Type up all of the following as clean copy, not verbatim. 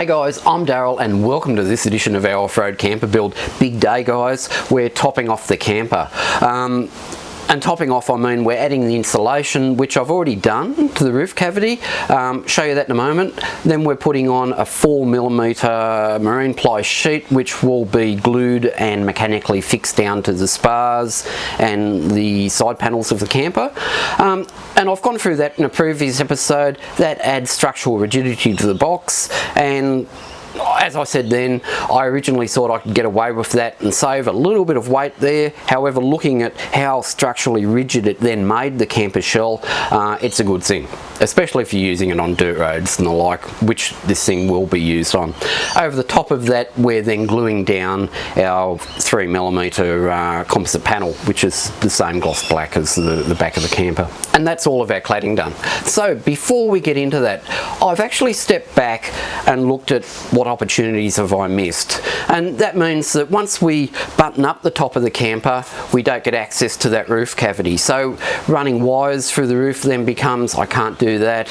Hey guys, I'm Daryl and welcome to this edition of our off-road camper build. Big day guys, we're topping off the camper. And topping off, I mean we're adding the insulation, which I've already done to the roof cavity. Show you that in a moment. Then we're putting on a 4mm marine ply sheet, which will be glued and mechanically fixed down to the spars and the side panels of the camper. And I've gone through that in a previous episode. That adds structural rigidity to the box, and as I said then, I originally thought I could get away with that and save a little bit of weight there. However, looking at how structurally rigid it then made the camper shell, it's a good thing, especially if you're using it on dirt roads and the like, which this thing will be used on. Over the top of that, we're then gluing down our 3mm composite panel, which is the same gloss black as the back of the camper. And that's all of our cladding done. So before we get into that, I've actually stepped back and looked at what opportunities have I missed. And that means that once we button up the top of the camper, we don't get access to that roof cavity. So running wires through the roof then becomes, I can't do that.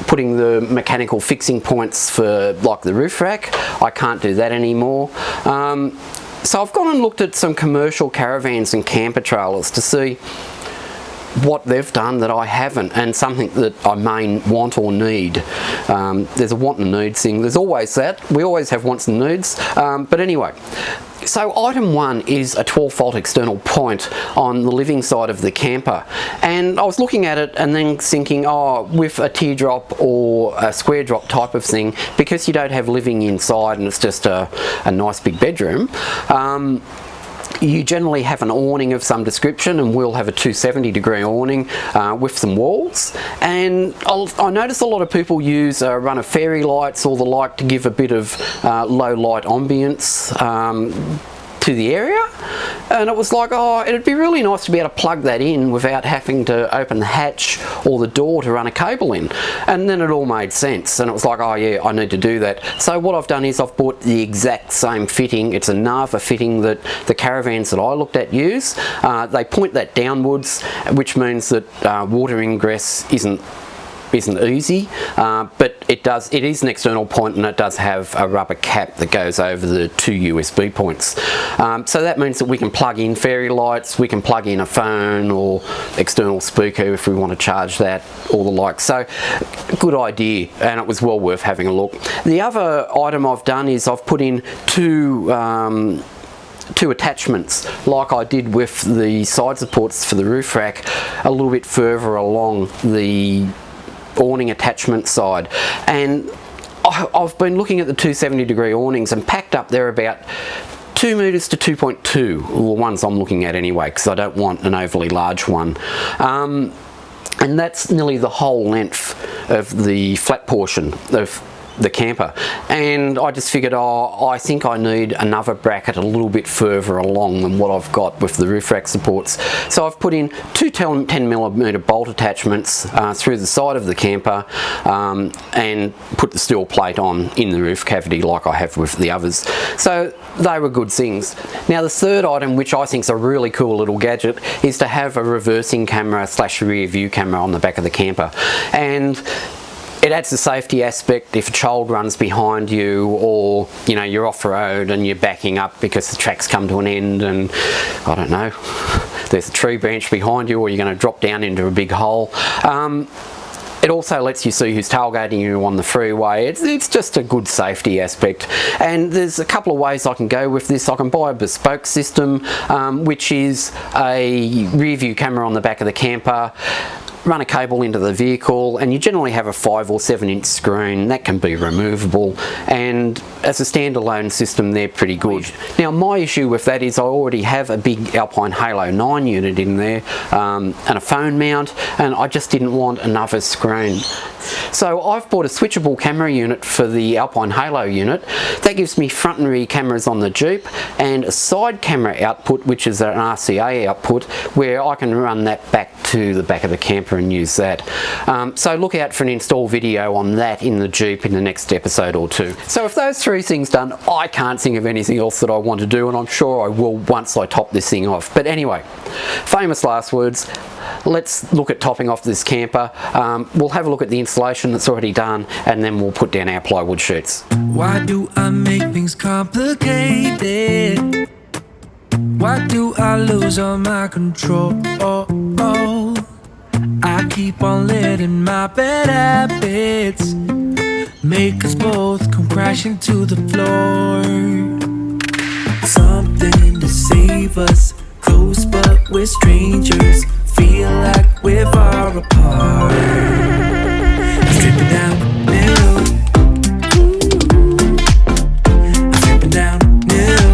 Putting the mechanical fixing points for like the roof rack, I can't do that anymore. So I've gone and looked at some commercial caravans and camper trailers to see what they've done that I haven't, and something that I may want or need. There's a want and need thing. There's always that. We always have wants and needs. But anyway, so item one is a 12-volt external point on the living side of the camper. And I was looking at it and then thinking, oh, with a teardrop or a square drop type of thing, because you don't have living inside and it's just a nice big bedroom, you generally have an awning of some description, and we'll have a 270-degree awning with some walls. And I notice a lot of people use a run of fairy lights or the like to give a bit of low light ambience to the area. And it was like, oh, it'd be really nice to be able to plug that in without having to open the hatch or the door to run a cable in. And then it all made sense, and it was like, oh yeah, I need to do that. So what I've done is I've bought the exact same fitting. It's a Nava fitting that the caravans that I looked at use. They point that downwards, which means that water ingress isn't easy, but it is an external point, and it does have a rubber cap that goes over the two USB points. So that means that we can plug in fairy lights, we can plug in a phone or external speaker if we want to charge that, or the like. So good idea, and it was well worth having a look. The other item I've done is I've put in two attachments, like I did with the side supports for the roof rack, a little bit further along the awning attachment side. And I've been looking at the 270-degree awnings, and packed up they're about 2 meters to 2.2, the ones I'm looking at anyway, because I don't want an overly large one. And that's nearly the whole length of the flat portion of the camper. And I just figured, oh, I think I need another bracket a little bit further along than what I've got with the roof rack supports. So I've put in two 10mm bolt attachments through the side of the camper, and put the steel plate on in the roof cavity like I have with the others. So they were good things. Now the third item, which I think is a really cool little gadget, is to have a reversing camera / rear view camera on the back of the camper. And it adds the safety aspect if a child runs behind you, or you know, you're off road and you're backing up because the track's come to an end, and I don't know, there's a tree branch behind you, or you're going to drop down into a big hole. It also lets you see who's tailgating you on the freeway. It's just a good safety aspect. And there's a couple of ways I can go with this. I can buy a bespoke system, which is a rear view camera on the back of the camper, run a cable into the vehicle, and you generally have a 5 or 7 inch screen that can be removable, and as a standalone system they're pretty good. Now my issue with that is I already have a big Alpine Halo 9 unit in there, and a phone mount, and I just didn't want another screen. So I've bought a switchable camera unit for the Alpine Halo unit. That gives me front and rear cameras on the Jeep, and a side camera output, which is an RCA output, where I can run that back to the back of the camper and use that. So look out for an install video on that in the Jeep in the next episode or two. So if those three 3 things done. I can't think of anything else that I want to do, and I'm sure I will once I top this thing off. But anyway, famous last words. Let's look at topping off this camper. We'll have a look at the insulation that's already done, and then we'll put down our plywood sheets. Why do I make things complicated? Why do I lose all my control? I keep on letting my bad habits make us both come crashing to the floor. Something to save us, close but we're strangers. Feel like we're far apart. I'm stripping down the middle. I'm stripping down the middle.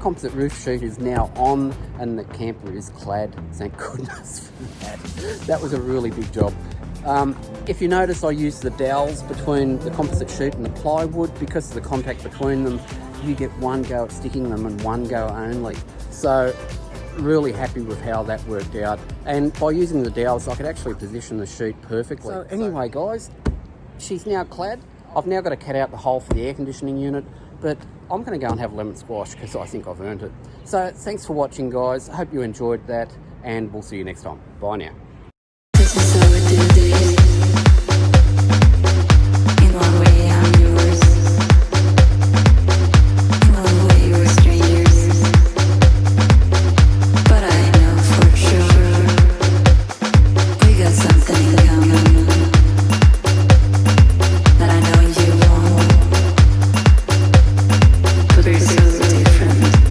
composite roof sheet is now on and the camper is clad. Thank goodness for that. That was a really big job. If you notice, I use the dowels between the composite sheet and the plywood. Because of the contact between them, you get one go at sticking them and one go only. So really happy with how that worked out. And by using the dowels, I could actually position the sheet perfectly. So anyway, guys, she's now clad. I've now got to cut out the hole for the air conditioning unit, but I'm going to go and have lemon squash because I think I've earned it. So thanks for watching, guys. I hope you enjoyed that, and we'll see you next time. Bye now.